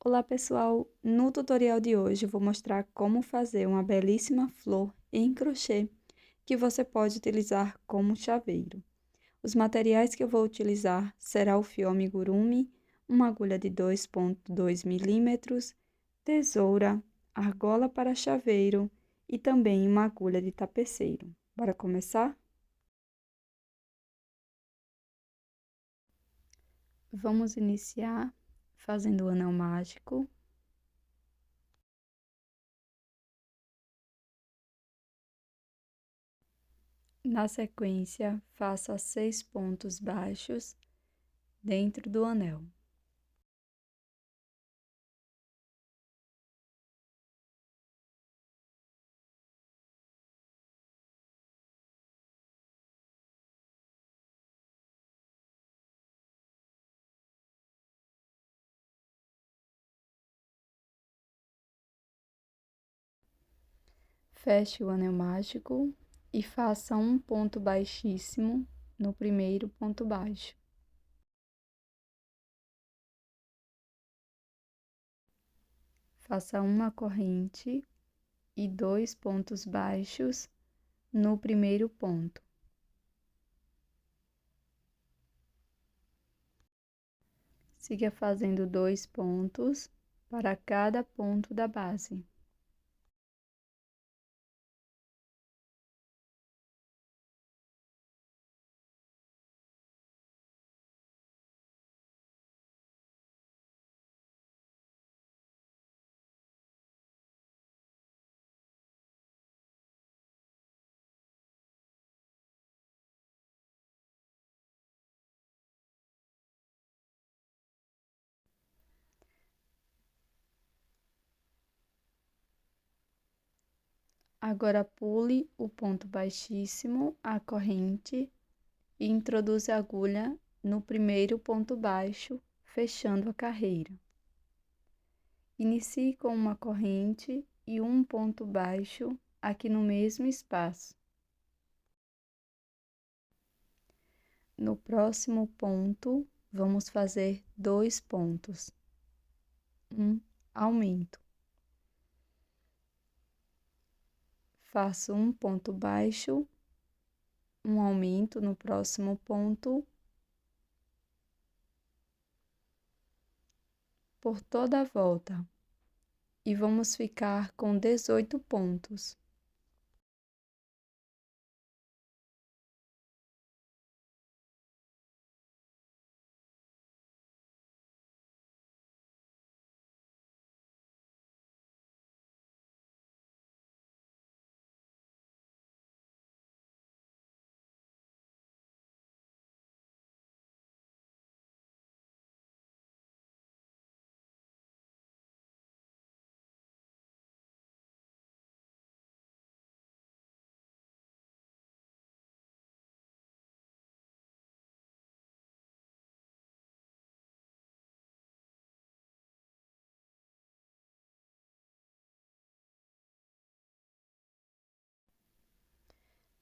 Olá pessoal, no tutorial de hoje eu vou mostrar como fazer uma belíssima flor em crochê que você pode utilizar como chaveiro. Os materiais que eu vou utilizar será o fio amigurumi, uma agulha de 2,2 milímetros, tesoura, argola para chaveiro e também uma agulha de tapeceiro. Bora começar? Vamos iniciar fazendo o anel mágico. Na sequência, faça 6 pontos baixos dentro do anel. Feche o anel mágico e faça um ponto baixíssimo no primeiro ponto baixo. Faça uma corrente e 2 pontos baixos no primeiro ponto. Siga fazendo 2 pontos para cada ponto da base. Agora pule o ponto baixíssimo, a corrente, e introduza a agulha no primeiro ponto baixo, fechando a carreira. Inicie com uma corrente e um ponto baixo aqui no mesmo espaço. No próximo ponto, vamos fazer 2 pontos. Aumento. Faço um ponto baixo, um aumento no próximo ponto, por toda a volta, e vamos ficar com 18 pontos.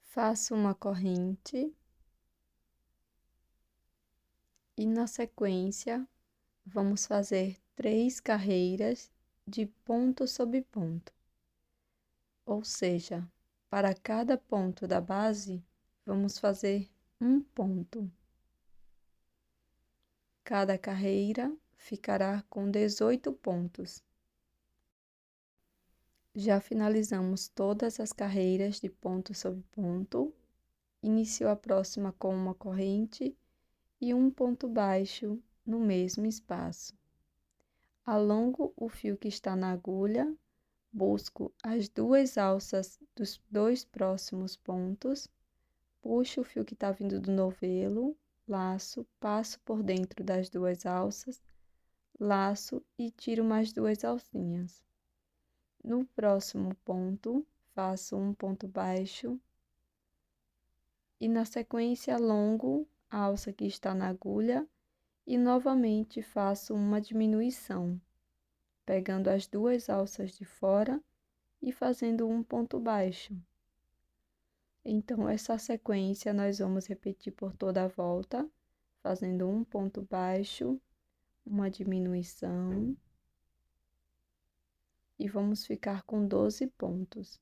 Faço uma corrente e na sequência vamos fazer 3 carreiras de ponto sobre ponto. Ou seja, para cada ponto da base, vamos fazer um ponto. Cada carreira ficará com 18 pontos. Já finalizamos todas as carreiras de ponto sobre ponto. Inicio a próxima com uma corrente e um ponto baixo no mesmo espaço. Alongo o fio que está na agulha, busco as 2 alças dos 2 próximos pontos, puxo o fio que está vindo do novelo, laço, passo por dentro das 2 alças, laço e tiro mais 2 alcinhas. No próximo ponto, faço um ponto baixo e na sequência alongo a alça que está na agulha e novamente faço uma diminuição, pegando as 2 alças de fora e fazendo um ponto baixo. Então, essa sequência nós vamos repetir por toda a volta, fazendo um ponto baixo, uma diminuição, e vamos ficar com 12 pontos.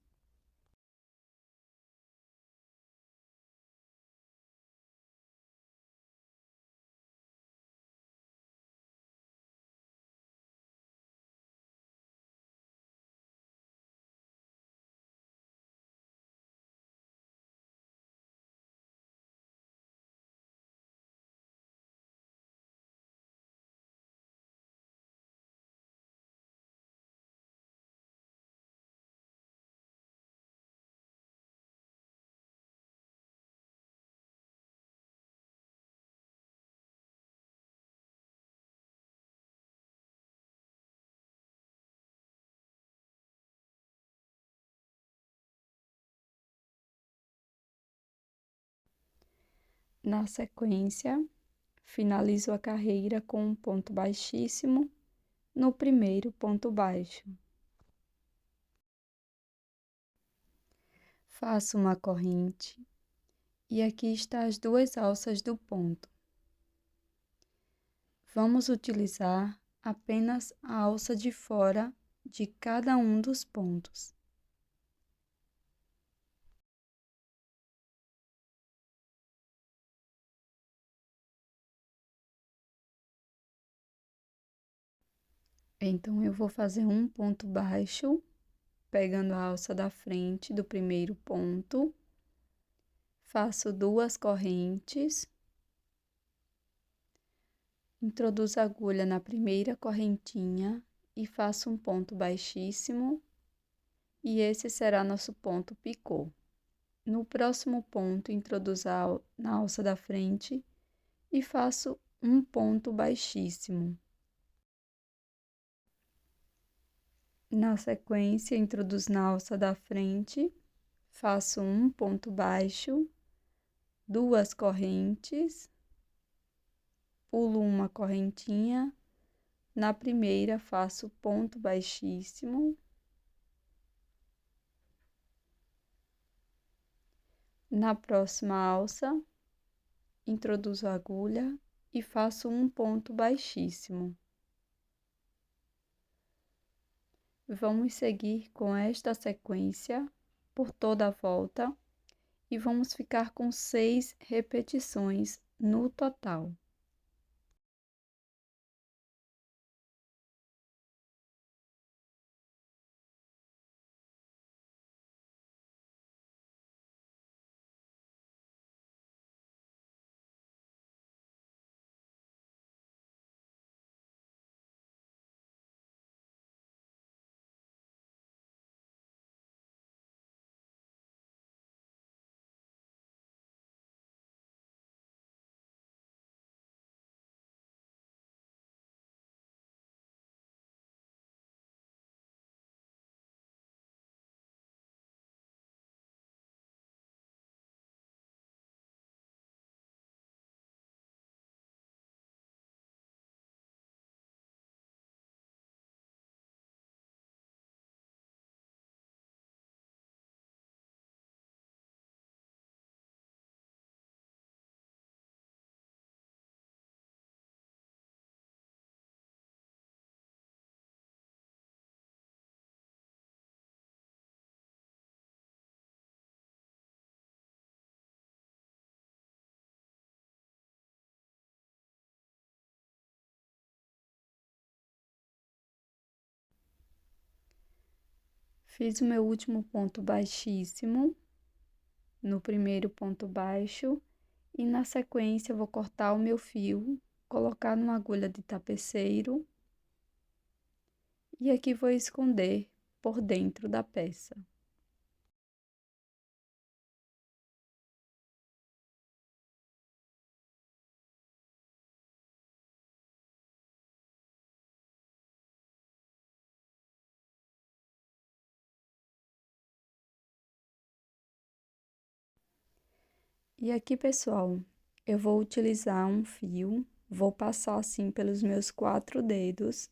Na sequência, finalizo a carreira com um ponto baixíssimo no primeiro ponto baixo. Faço uma corrente e aqui está as 2 alças do ponto. Vamos utilizar apenas a alça de fora de cada um dos pontos. Então, eu vou fazer um ponto baixo, pegando a alça da frente do primeiro ponto, faço 2 correntes, introduzo a agulha na primeira correntinha e faço um ponto baixíssimo, e esse será nosso ponto picô. No próximo ponto, introduzo na alça da frente e faço um ponto baixíssimo. Na sequência, introduzo na alça da frente, faço um ponto baixo, 2 correntes, pulo uma correntinha, na primeira faço ponto baixíssimo, na próxima alça, introduzo a agulha e faço um ponto baixíssimo. Vamos seguir com esta sequência por toda a volta e vamos ficar com 6 repetições no total. Fiz o meu último ponto baixíssimo no primeiro ponto baixo e na sequência vou cortar o meu fio, colocar numa agulha de tapeceiro e aqui vou esconder por dentro da peça. E aqui, pessoal, eu vou utilizar um fio, vou passar assim pelos meus 4 dedos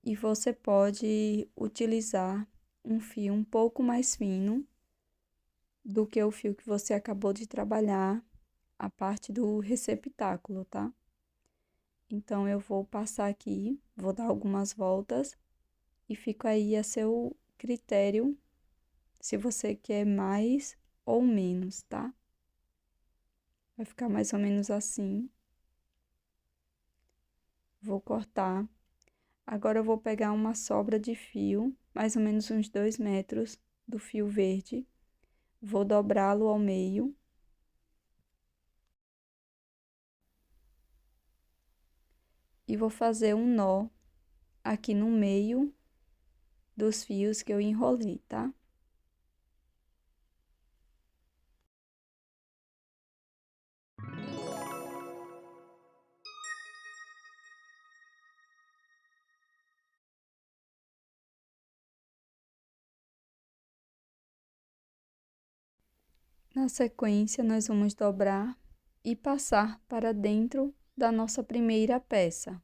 e você pode utilizar um fio um pouco mais fino do que o fio que você acabou de trabalhar a parte do receptáculo, tá? Então, eu vou passar aqui, vou dar algumas voltas e fica aí a seu critério se você quer mais ou menos, tá? Vai ficar mais ou menos assim. Vou cortar. Agora eu vou pegar uma sobra de fio, mais ou menos uns 2 metros do fio verde. Vou dobrá-lo ao meio. E vou fazer um nó aqui no meio dos fios que eu enrolei, tá? Na sequência, nós vamos dobrar e passar para dentro da nossa primeira peça.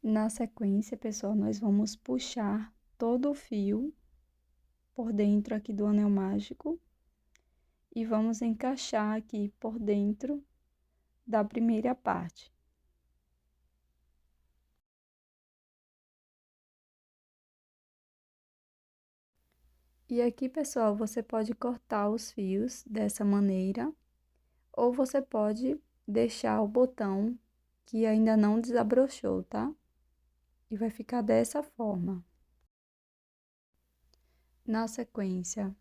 Na sequência, pessoal, nós vamos puxar todo o fio por dentro aqui do anel mágico e vamos encaixar aqui por dentro da primeira parte. E aqui, pessoal, você pode cortar os fios dessa maneira, ou você pode deixar o botão que ainda não desabrochou, tá? E vai ficar dessa forma. Na sequência,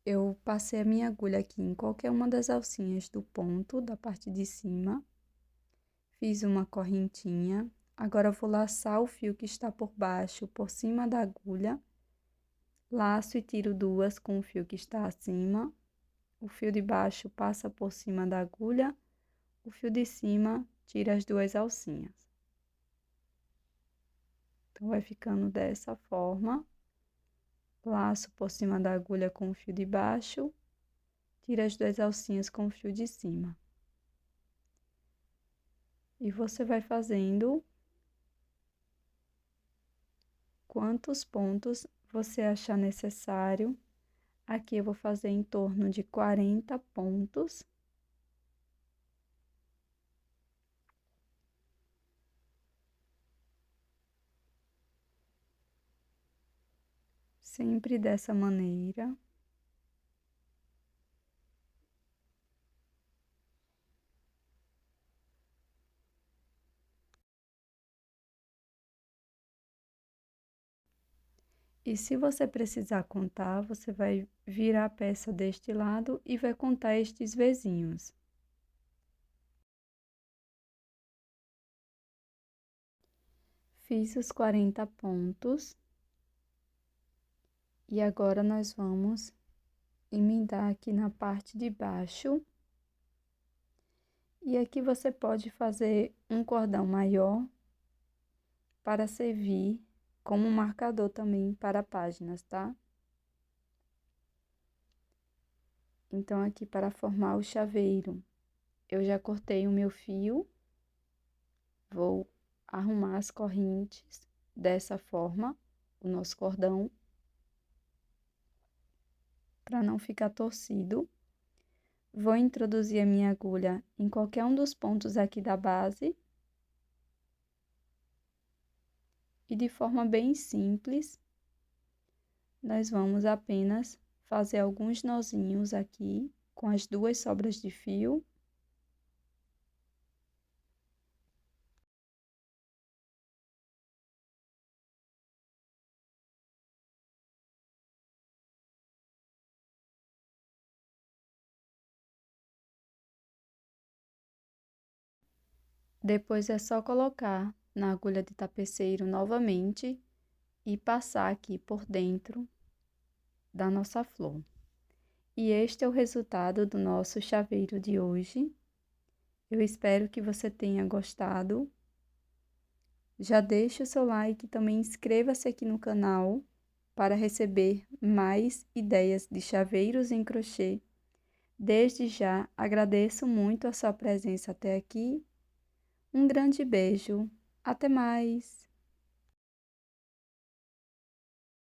eu passei a minha agulha aqui em qualquer uma das alcinhas do ponto da parte de cima. Fiz uma correntinha. Agora, eu vou laçar o fio que está por baixo, por cima da agulha. Laço e tiro duas com o fio que está acima. O fio de baixo passa por cima da agulha. O fio de cima tira as duas alcinhas. Então, vai ficando dessa forma. Laço por cima da agulha com o fio de baixo. Tira as duas alcinhas com o fio de cima. E você vai fazendo quantos pontos você achar necessário. Aqui eu vou fazer em torno de 40 pontos. Sempre dessa maneira. E se você precisar contar, você vai virar a peça deste lado e vai contar estes vezinhos. Fiz os 40 pontos. E agora, nós vamos emendar aqui na parte de baixo. E aqui você pode fazer um cordão maior para servir como um marcador também para páginas, tá? Então, aqui para formar o chaveiro, eu já cortei o meu fio. Vou arrumar as correntes dessa forma, o nosso cordão, para não ficar torcido. Vou introduzir a minha agulha em qualquer um dos pontos aqui da base. E de forma bem simples, nós vamos apenas fazer alguns nozinhos aqui com as duas sobras de fio. Depois é só colocar na agulha de tapeceiro novamente e passar aqui por dentro da nossa flor. E este é o resultado do nosso chaveiro de hoje. Eu espero que você tenha gostado. Já deixe o seu like e também inscreva-se aqui no canal para receber mais ideias de chaveiros em crochê. Desde já, agradeço muito a sua presença até aqui. Um grande beijo. Até mais!